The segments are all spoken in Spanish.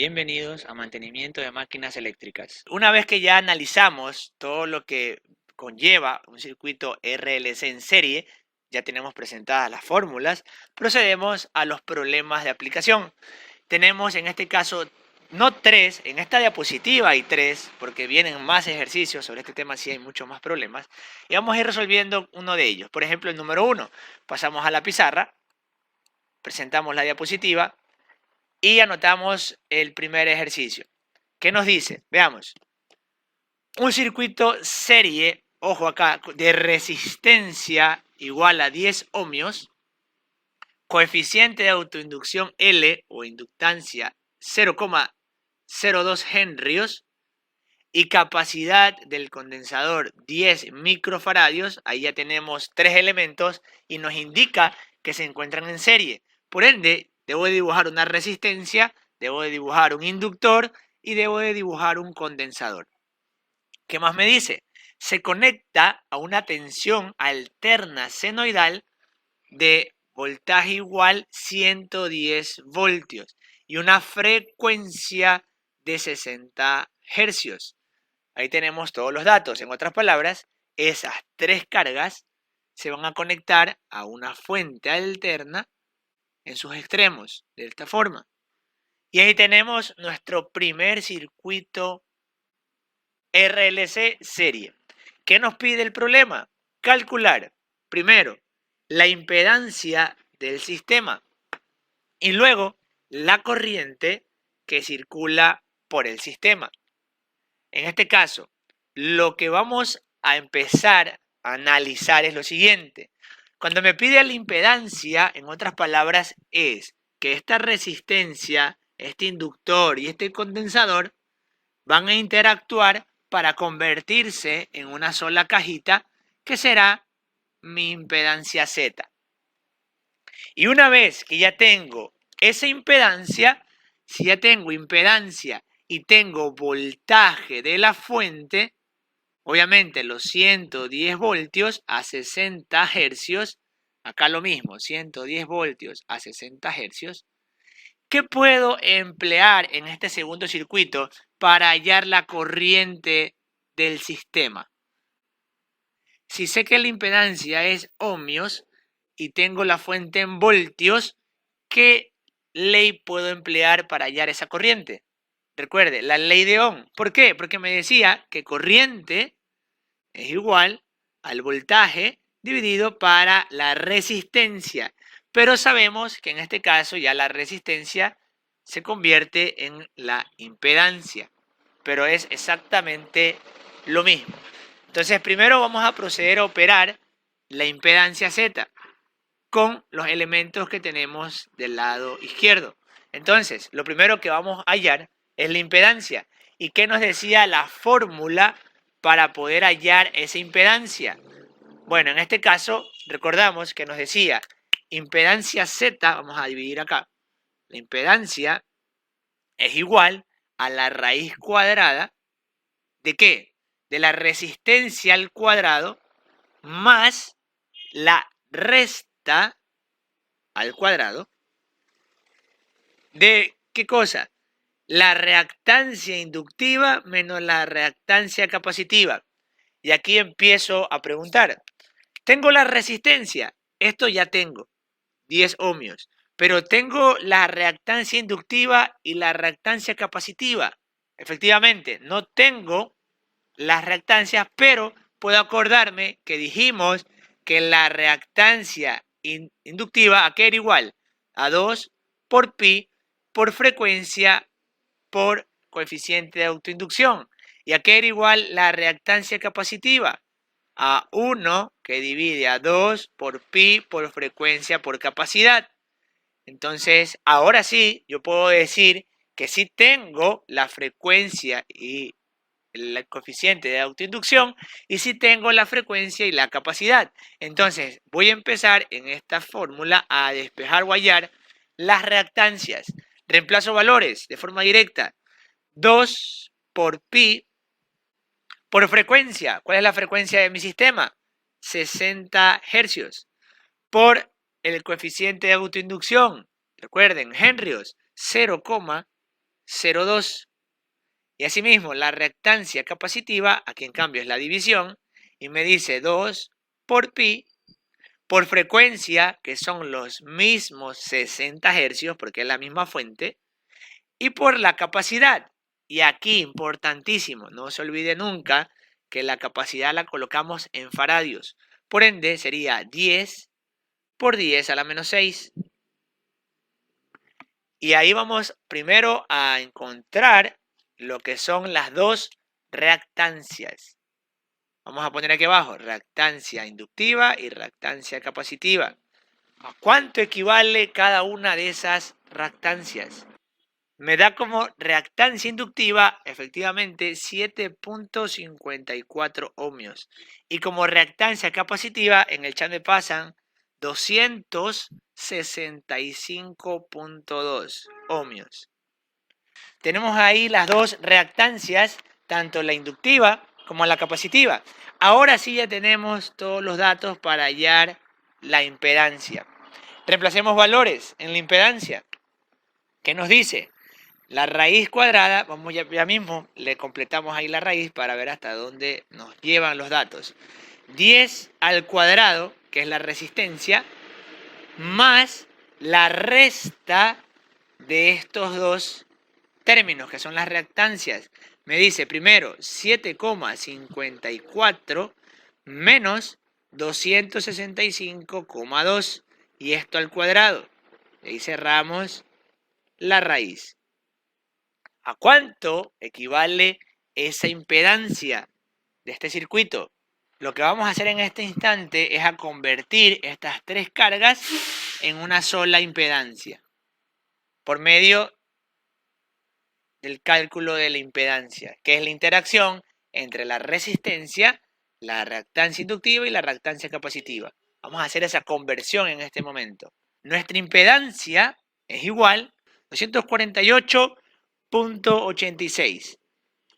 Bienvenidos a Mantenimiento de Máquinas Eléctricas. Una vez que ya analizamos todo lo que conlleva un circuito RLC en serie, ya tenemos presentadas las fórmulas, procedemos a los problemas de aplicación. Tenemos en este caso no tres, en esta diapositiva hay tres, porque vienen más ejercicios sobre este tema, sí hay muchos más problemas, y vamos a ir resolviendo uno de ellos. Por ejemplo, el número 1, pasamos a la pizarra, presentamos la diapositiva, y anotamos el primer ejercicio. ¿Qué nos dice? Veamos. Un circuito serie, ojo acá, de resistencia igual a 10 ohmios, coeficiente de autoinducción L o inductancia 0,02 henrios y capacidad del condensador 10 microfaradios. Ahí ya tenemos tres elementos y nos indica que se encuentran en serie. Por ende, debo de dibujar una resistencia, debo de dibujar un inductor y debo de dibujar un condensador. ¿Qué más me dice? Se conecta a una tensión alterna senoidal de voltaje igual 110 voltios y una frecuencia de 60 hercios. Ahí tenemos todos los datos. En otras palabras, esas tres cargas se van a conectar a una fuente alterna en sus extremos, de esta forma. Y ahí tenemos nuestro primer circuito RLC serie. ¿Qué nos pide el problema? Calcular, primero, la impedancia del sistema y luego la corriente que circula por el sistema. En este caso, lo que vamos a empezar a analizar es lo siguiente. Cuando me pide la impedancia, en otras palabras, es que esta resistencia, este inductor y este condensador van a interactuar para convertirse en una sola cajita que será mi impedancia Z. Y una vez que ya tengo esa impedancia, si ya tengo impedancia y tengo voltaje de la fuente, obviamente los 110 voltios a 60 hercios, acá lo mismo, 110 voltios a 60 hercios, ¿qué puedo emplear en este segundo circuito para hallar la corriente del sistema? Si sé que la impedancia es ohmios y tengo la fuente en voltios, ¿qué ley puedo emplear para hallar esa corriente? Recuerde, la ley de Ohm. ¿Por qué? Porque me decía que corriente es igual al voltaje dividido para la resistencia. Pero sabemos que en este caso ya la resistencia se convierte en la impedancia. Pero es exactamente lo mismo. Entonces primero vamos a proceder a operar la impedancia Z con los elementos que tenemos del lado izquierdo. Entonces, lo primero que vamos a hallar es la impedancia. ¿Y qué nos decía la fórmula para poder hallar esa impedancia? Bueno, en este caso, recordamos que nos decía impedancia Z, vamos a dividir acá, la impedancia es igual a la raíz cuadrada ¿de qué? De la resistencia al cuadrado más la resta al cuadrado de ¿qué cosa? La reactancia inductiva menos la reactancia capacitiva. Y aquí empiezo a preguntar. Tengo la resistencia, esto ya tengo, 10 ohmios, pero tengo la reactancia inductiva y la reactancia capacitiva. Efectivamente, no tengo las reactancias, pero puedo acordarme que dijimos que la reactancia inductiva ¿a qué era igual? A 2 por pi por frecuencia por coeficiente de autoinducción. ¿Y a qué era igual la reactancia capacitiva? A 1 que divide a 2 por pi por frecuencia por capacidad. Entonces, ahora sí, yo puedo decir que sí tengo la frecuencia y el coeficiente de autoinducción y si tengo la frecuencia y la capacidad. Entonces voy a empezar en esta fórmula a despejar o hallar las reactancias. Reemplazo valores de forma directa. 2 por pi por frecuencia. ¿Cuál es la frecuencia de mi sistema? 60 hercios. Por el coeficiente de autoinducción. Recuerden, henrios, 0,02 0,2. Y asimismo, la reactancia capacitiva, aquí en cambio es la división, y me dice 2 por pi, por frecuencia, que son los mismos 60 hercios, porque es la misma fuente, y por la capacidad. Y aquí, importantísimo, no se olvide nunca que la capacidad la colocamos en faradios. Por ende, sería 10 por 10 a la menos 6. Y ahí vamos primero a encontrar lo que son las dos reactancias. Vamos a poner aquí abajo, reactancia inductiva y reactancia capacitiva. ¿A cuánto equivale cada una de esas reactancias? Me da como reactancia inductiva, efectivamente, 7.54 ohmios. Y como reactancia capacitiva, en el chat me pasan 265.2 ohmios. Tenemos ahí las dos reactancias, tanto la inductiva como la capacitiva. Ahora sí ya tenemos todos los datos para hallar la impedancia. Reemplacemos valores en la impedancia. ¿Qué nos dice? La raíz cuadrada, vamos ya mismo, le completamos ahí la raíz para ver hasta dónde nos llevan los datos. 10 al cuadrado, que es la resistencia, más la resta de estos dos términos, que son las reactancias. Me dice primero 7,54 menos 265,2 y esto al cuadrado. Y ahí cerramos la raíz. ¿A cuánto equivale esa impedancia de este circuito? Lo que vamos a hacer en este instante es a convertir estas tres cargas en una sola impedancia por medio del cálculo de la impedancia, que es la interacción entre la resistencia, la reactancia inductiva y la reactancia capacitiva. Vamos a hacer esa conversión en este momento. Nuestra impedancia es igual a 248.86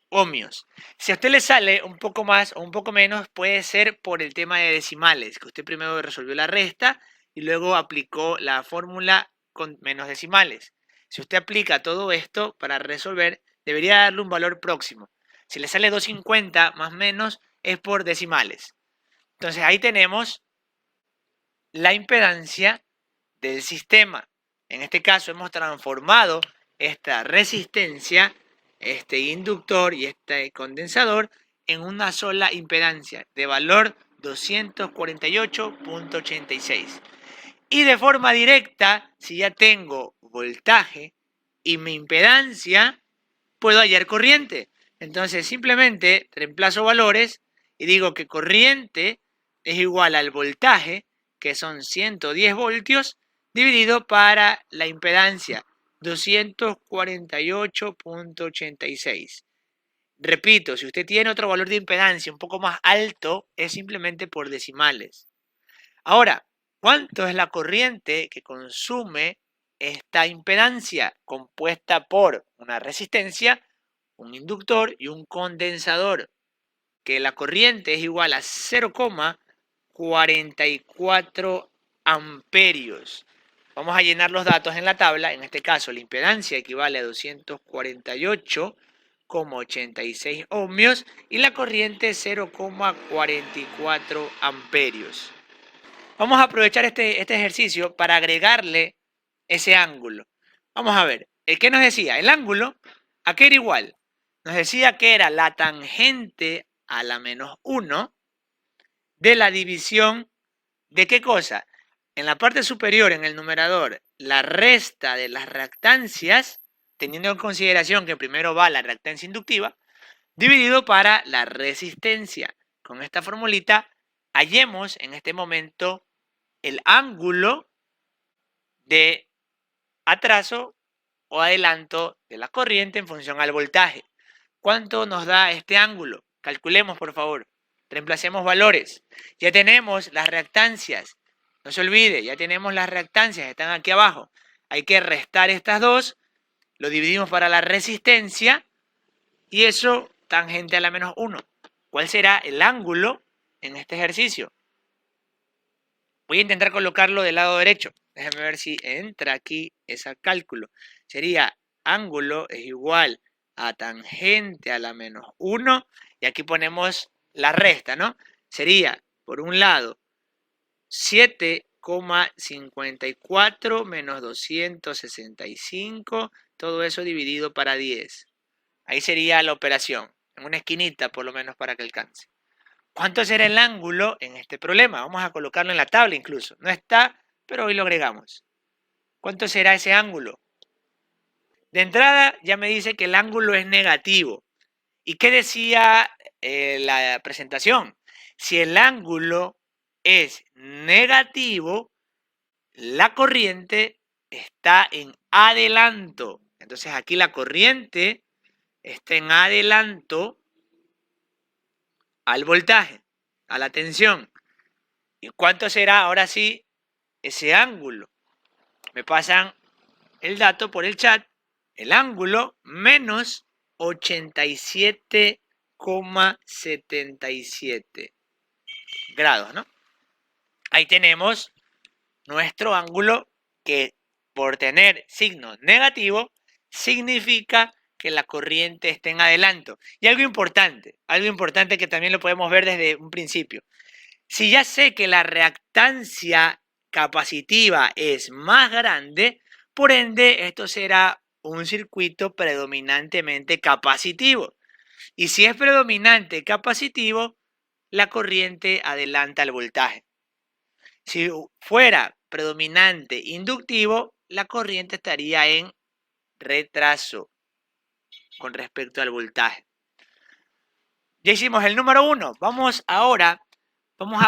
ohmios. Si a usted le sale un poco más o un poco menos, puede ser por el tema de decimales, que usted primero resolvió la resta y luego aplicó la fórmula con menos decimales. Si usted aplica todo esto para resolver, debería darle un valor próximo. Si le sale 250 más o menos, es por decimales. Entonces ahí tenemos la impedancia del sistema. En este caso hemos transformado esta resistencia, este inductor y este condensador en una sola impedancia de valor 248.86. Y de forma directa, si ya tengo voltaje y mi impedancia, puedo hallar corriente. Entonces simplemente reemplazo valores y digo que corriente es igual al voltaje, que son 110 voltios, dividido para la impedancia, 248.86. Repito, si usted tiene otro valor de impedancia un poco más alto, es simplemente por decimales. Ahora, ¿cuánto es la corriente que consume esta impedancia compuesta por una resistencia, un inductor y un condensador? Que la corriente es igual a 0,44 amperios. Vamos a llenar los datos en la tabla. En este caso, la impedancia equivale a 248,86 ohmios y la corriente 0,44 amperios. Vamos a aprovechar este ejercicio para agregarle ese ángulo. Vamos a ver, ¿qué nos decía? El ángulo, ¿a qué era igual? Nos decía que era la tangente a la menos 1 de la división de ¿qué cosa? En la parte superior, en el numerador, la resta de las reactancias, teniendo en consideración que primero va la reactancia inductiva, dividido para la resistencia. Con esta formulita, hallemos en este momento el ángulo de atraso o adelanto de la corriente en función al voltaje. ¿Cuánto nos da este ángulo? Calculemos, por favor. Reemplacemos valores. Ya tenemos las reactancias. No se olvide, ya tenemos las reactancias, están aquí abajo. Hay que restar estas dos, lo dividimos para la resistencia y eso tangente a la menos 1. ¿Cuál será el ángulo en este ejercicio? Voy a intentar colocarlo del lado derecho. Déjenme ver si entra aquí ese cálculo. Sería ángulo es igual a tangente a la menos 1, y aquí ponemos la resta, ¿no? Sería, por un lado, 7,54 menos 265, todo eso dividido para 10. Ahí sería la operación, en una esquinita por lo menos para que alcance. ¿Cuánto será el ángulo en este problema? Vamos a colocarlo en la tabla incluso. No está, pero hoy lo agregamos. ¿Cuánto será ese ángulo? De entrada ya me dice que el ángulo es negativo. ¿Y qué decía la presentación? Si el ángulo es negativo, la corriente está en adelanto. Entonces aquí la corriente está en adelanto al voltaje, a la tensión. ¿Y cuánto será ahora sí ese ángulo? Me pasan el dato por el chat. El ángulo menos 87,77 grados, ¿no? Ahí tenemos nuestro ángulo que por tener signo negativo significa que la corriente está en adelanto. Y algo importante que también lo podemos ver desde un principio. Si ya sé que la reactancia capacitiva es más grande, por ende esto será un circuito predominantemente capacitivo. Y si es predominante capacitivo, la corriente adelanta el voltaje. Si fuera predominante inductivo, la corriente estaría en retraso con respecto al voltaje. Ya hicimos el número 1. Vamos a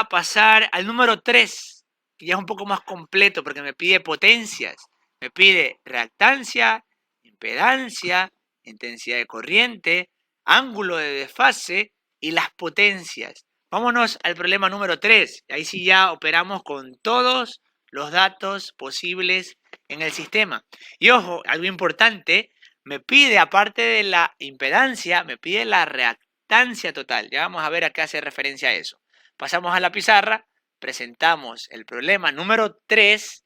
pasar al número 3, que ya es un poco más completo porque me pide potencias. Me pide reactancia, impedancia, intensidad de corriente, ángulo de desfase y las potencias. Vámonos al problema número 3. Ahí sí ya operamos con todos los datos posibles en el sistema. Y ojo, algo importante, me pide, aparte de la impedancia, me pide la reactancia total. Ya vamos a ver a qué hace referencia a eso. Pasamos a la pizarra, presentamos el problema número 3,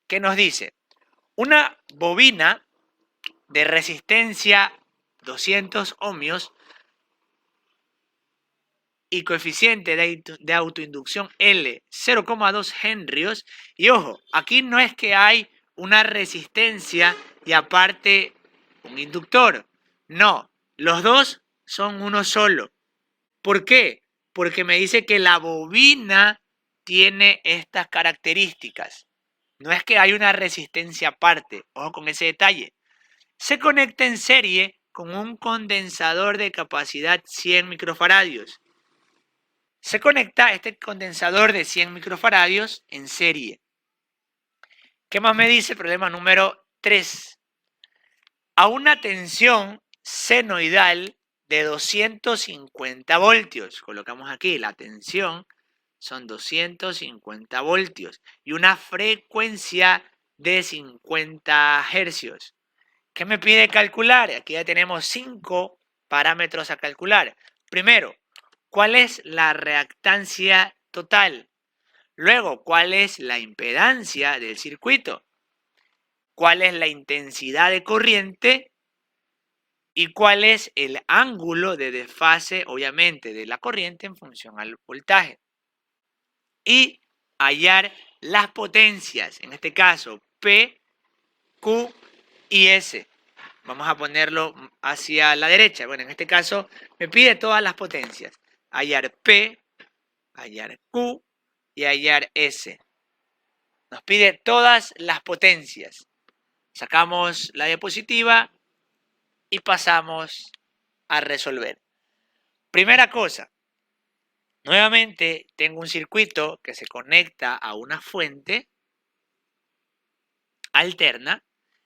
que nos dice, una bobina de resistencia 200 ohmios y coeficiente de autoinducción L 0,2 henrios. Y ojo, aquí no es que hay una resistencia y aparte un inductor. No, los dos son uno solo. ¿Por qué? Porque me dice que la bobina tiene estas características. No es que hay una resistencia aparte, ojo con ese detalle. Se conecta en serie con un condensador de capacidad 100 microfaradios. Se conecta este condensador de 100 microfaradios en serie. ¿Qué más me dice el problema número 3? A una tensión senoidal de 250 voltios. Colocamos aquí la tensión, son 250 voltios y una frecuencia de 50 hercios. ¿Qué me pide calcular? Aquí ya tenemos 5 parámetros a calcular. Primero, ¿cuál es la reactancia total? Luego, ¿cuál es la impedancia del circuito? ¿Cuál es la intensidad de corriente? ¿Y cuál es el ángulo de desfase, obviamente, de la corriente en función al voltaje? Y hallar las potencias, en este caso P, Q y S. Vamos a ponerlo hacia la derecha. Bueno, en este caso me pide todas las potencias. Hallar P, hallar Q y hallar S. Nos pide todas las potencias. Sacamos la diapositiva y pasamos a resolver. Primera cosa, nuevamente tengo un circuito que se conecta a una fuente alterna.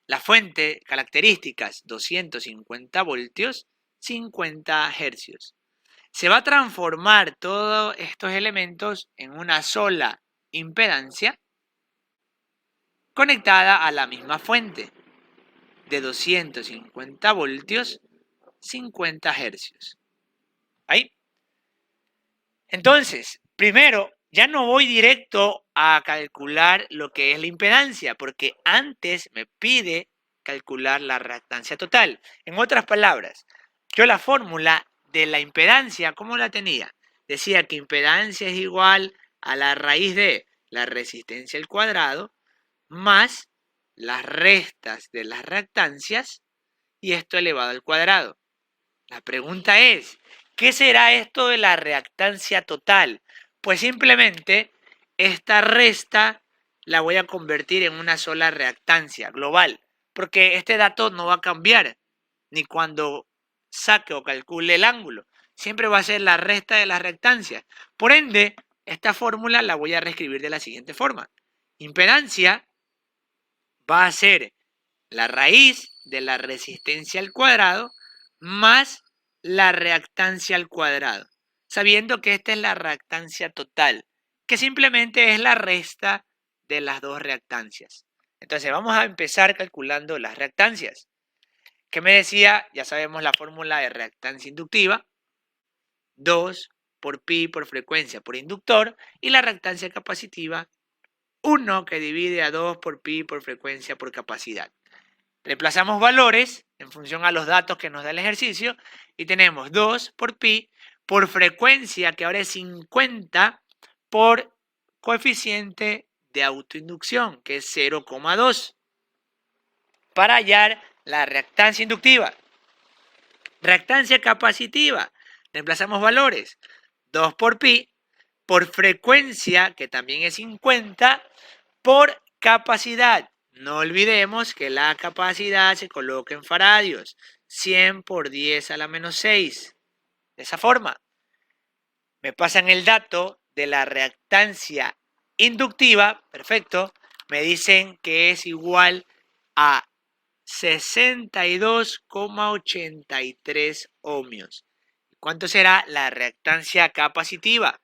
La fuente, características, 250 voltios, 50 hercios. Se va a transformar todos estos elementos en una sola impedancia conectada a la misma fuente de 250 voltios, 50 hercios. Ahí. Entonces, primero, ya no voy directo a calcular lo que es la impedancia, porque antes me pide calcular la reactancia total. En otras palabras, yo la fórmula de la impedancia, ¿cómo la tenía? Decía que impedancia es igual a la raíz de la resistencia al cuadrado más las restas de las reactancias y esto elevado al cuadrado. La pregunta es, ¿qué será esto de la reactancia total? Pues simplemente esta resta la voy a convertir en una sola reactancia global, porque este dato no va a cambiar ni cuando saque o calcule el ángulo. Siempre va a ser la resta de las reactancias. Por ende, esta fórmula la voy a reescribir de la siguiente forma. Impedancia va a ser la raíz de la resistencia al cuadrado más la reactancia al cuadrado, sabiendo que esta es la reactancia total, que simplemente es la resta de las dos reactancias. Entonces vamos a empezar calculando las reactancias. ¿Qué me decía? Ya sabemos la fórmula de reactancia inductiva, 2 por pi por frecuencia por inductor, y la reactancia capacitiva, 1 que divide a 2 por pi por frecuencia por capacidad. Reemplazamos valores en función a los datos que nos da el ejercicio y tenemos 2 por pi por frecuencia, que ahora es 50, por coeficiente de autoinducción, que es 0,2, para hallar la reactancia inductiva. Reactancia capacitiva, reemplazamos valores, 2 por pi por frecuencia, que también es 50, por capacidad. No olvidemos que la capacidad se coloca en faradios, 100 por 10 a la menos 6. De esa forma, me pasan el dato de la reactancia inductiva, perfecto, me dicen que es igual a 62,83 ohmios. ¿Cuánto será la reactancia capacitiva?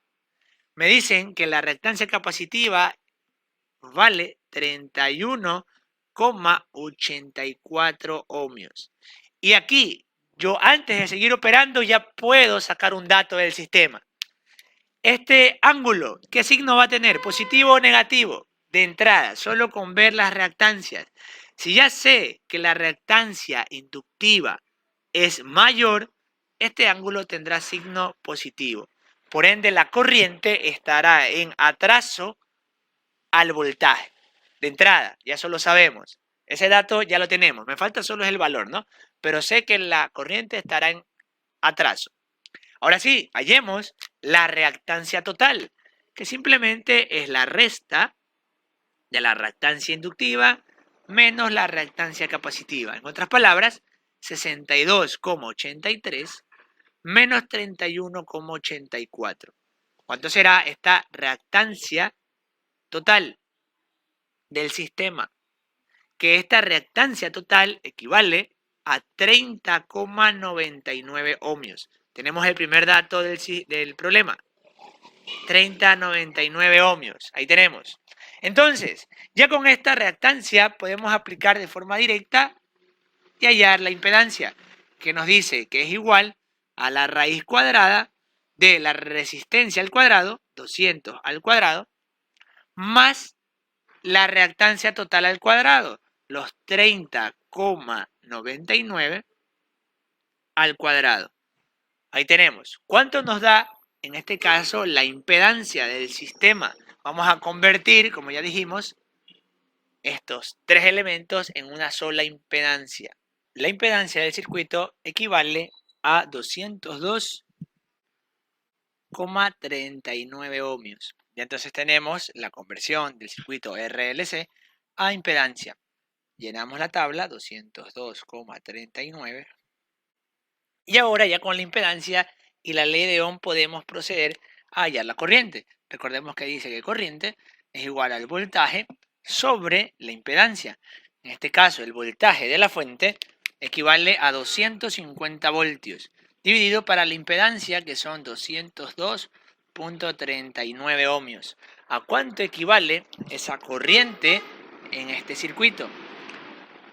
Me dicen que la reactancia capacitiva vale 31,84 ohmios. Y aquí, yo antes de seguir operando ya puedo sacar un dato del sistema. Este ángulo, ¿qué signo va a tener? ¿Positivo o negativo? De entrada, solo con ver las reactancias. Si ya sé que la reactancia inductiva es mayor, este ángulo tendrá signo positivo. Por ende, la corriente estará en atraso al voltaje. De entrada, ya eso lo sabemos. Ese dato ya lo tenemos. Me falta solo es el valor, ¿no? Pero sé que la corriente estará en atraso. Ahora sí, hallemos la reactancia total, que simplemente es la resta de la reactancia inductiva menos la reactancia capacitiva. En otras palabras, 62,83 menos 31,84. ¿Cuánto será esta reactancia total del sistema? Que esta reactancia total equivale a 30,99 ohmios. Tenemos el primer dato del problema. 30,99 ohmios. Ahí tenemos. Entonces, ya con esta reactancia podemos aplicar de forma directa y hallar la impedancia, que nos dice que es igual a la raíz cuadrada de la resistencia al cuadrado, 200 al cuadrado, más la reactancia total al cuadrado, los 30,99 al cuadrado. Ahí tenemos. ¿Cuánto nos da, en este caso, la impedancia del sistema? Vamos a convertir, como ya dijimos, estos tres elementos en una sola impedancia. La impedancia del circuito equivale a 202,39 ohmios. Y entonces tenemos la conversión del circuito RLC a impedancia. Llenamos la tabla, 202,39. Y ahora ya con la impedancia y la ley de Ohm podemos proceder a hallar la corriente. Recordemos que dice que corriente es igual al voltaje sobre la impedancia. En este caso, el voltaje de la fuente equivale a 250 voltios, dividido para la impedancia, que son 202,39 ohmios. ¿A cuánto equivale esa corriente en este circuito?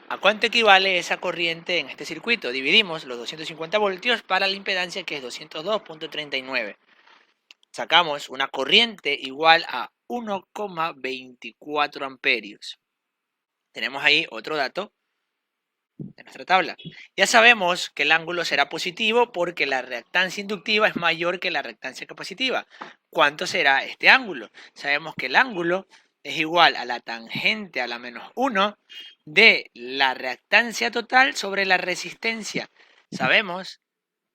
¿A cuánto equivale esa corriente en este circuito? Dividimos los 250 voltios para la impedancia, que es 202,39. Sacamos una corriente igual a 1,24 amperios. Tenemos ahí otro dato de nuestra tabla. Ya sabemos que el ángulo será positivo porque la reactancia inductiva es mayor que la reactancia capacitiva. ¿Cuánto será este ángulo? Sabemos que el ángulo es igual a la tangente a la menos 1 de la reactancia total sobre la resistencia. Sabemos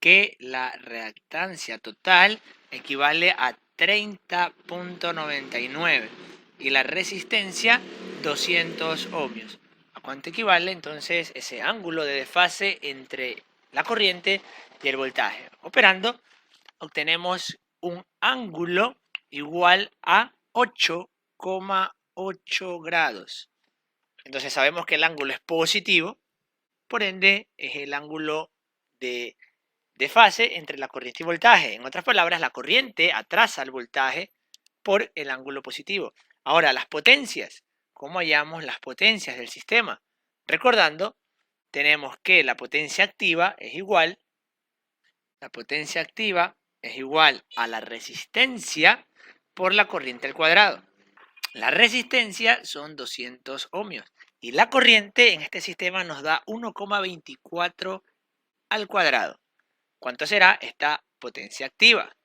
que la reactancia total equivale a 30.99 y la resistencia 200 ohmios. ¿A cuánto equivale entonces ese ángulo de desfase entre la corriente y el voltaje? Operando, obtenemos un ángulo igual a 8,8 grados. Entonces sabemos que el ángulo es positivo, por ende es el ángulo de fase entre la corriente y voltaje. En otras palabras, la corriente atrasa el voltaje por el ángulo positivo. Ahora, las potencias. ¿Cómo hallamos las potencias del sistema? Recordando, tenemos que la potencia activa es igual a la resistencia por la corriente al cuadrado. La resistencia son 200 ohmios y la corriente en este sistema nos da 1,24 al cuadrado. ¿Cuánto será esta potencia activa?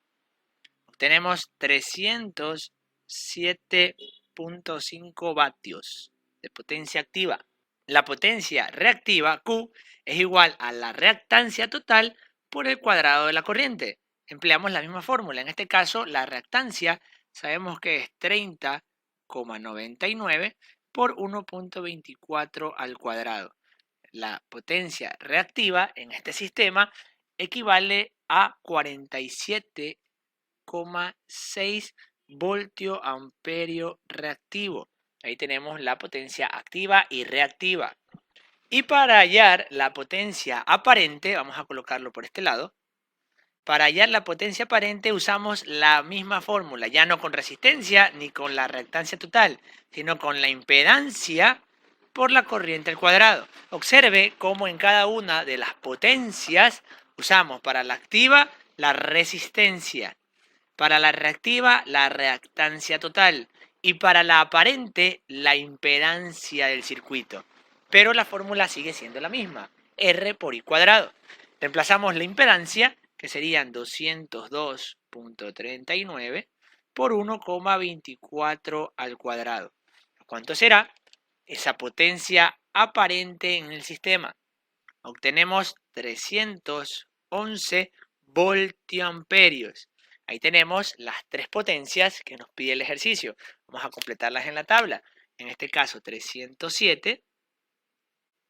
Obtenemos 307.5 vatios de potencia activa. La potencia reactiva, Q, es igual a la reactancia total por el cuadrado de la corriente. Empleamos la misma fórmula. En este caso, la reactancia sabemos que es 30,99 por 1,24 al cuadrado. La potencia reactiva en este sistema equivale a 47,6 voltio amperio reactivo. Ahí tenemos la potencia activa y reactiva. Y para hallar la potencia aparente, vamos a colocarlo por este lado, para hallar la potencia aparente usamos la misma fórmula, ya no con resistencia ni con la reactancia total, sino con la impedancia por la corriente al cuadrado. Observe cómo en cada una de las potencias usamos para la activa la resistencia, para la reactiva la reactancia total y para la aparente la impedancia del circuito. Pero la fórmula sigue siendo la misma, R por I cuadrado. Reemplazamos la impedancia, que serían 202.39 por 1,24 al cuadrado. ¿Cuánto será esa potencia aparente en el sistema? Obtenemos 311 voltiamperios. Ahí tenemos las tres potencias que nos pide el ejercicio. Vamos a completarlas en la tabla. En este caso 307,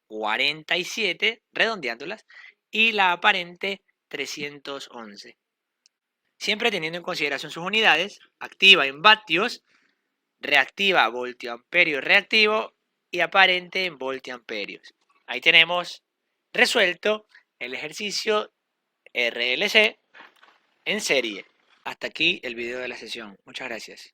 47, redondeándolas, y la aparente 311. Siempre teniendo en consideración sus unidades, activa en vatios, reactiva voltiamperio reactivo y aparente en voltiamperios. Ahí tenemos resuelto el ejercicio RLC en serie. Hasta aquí el video de la sesión. Muchas gracias.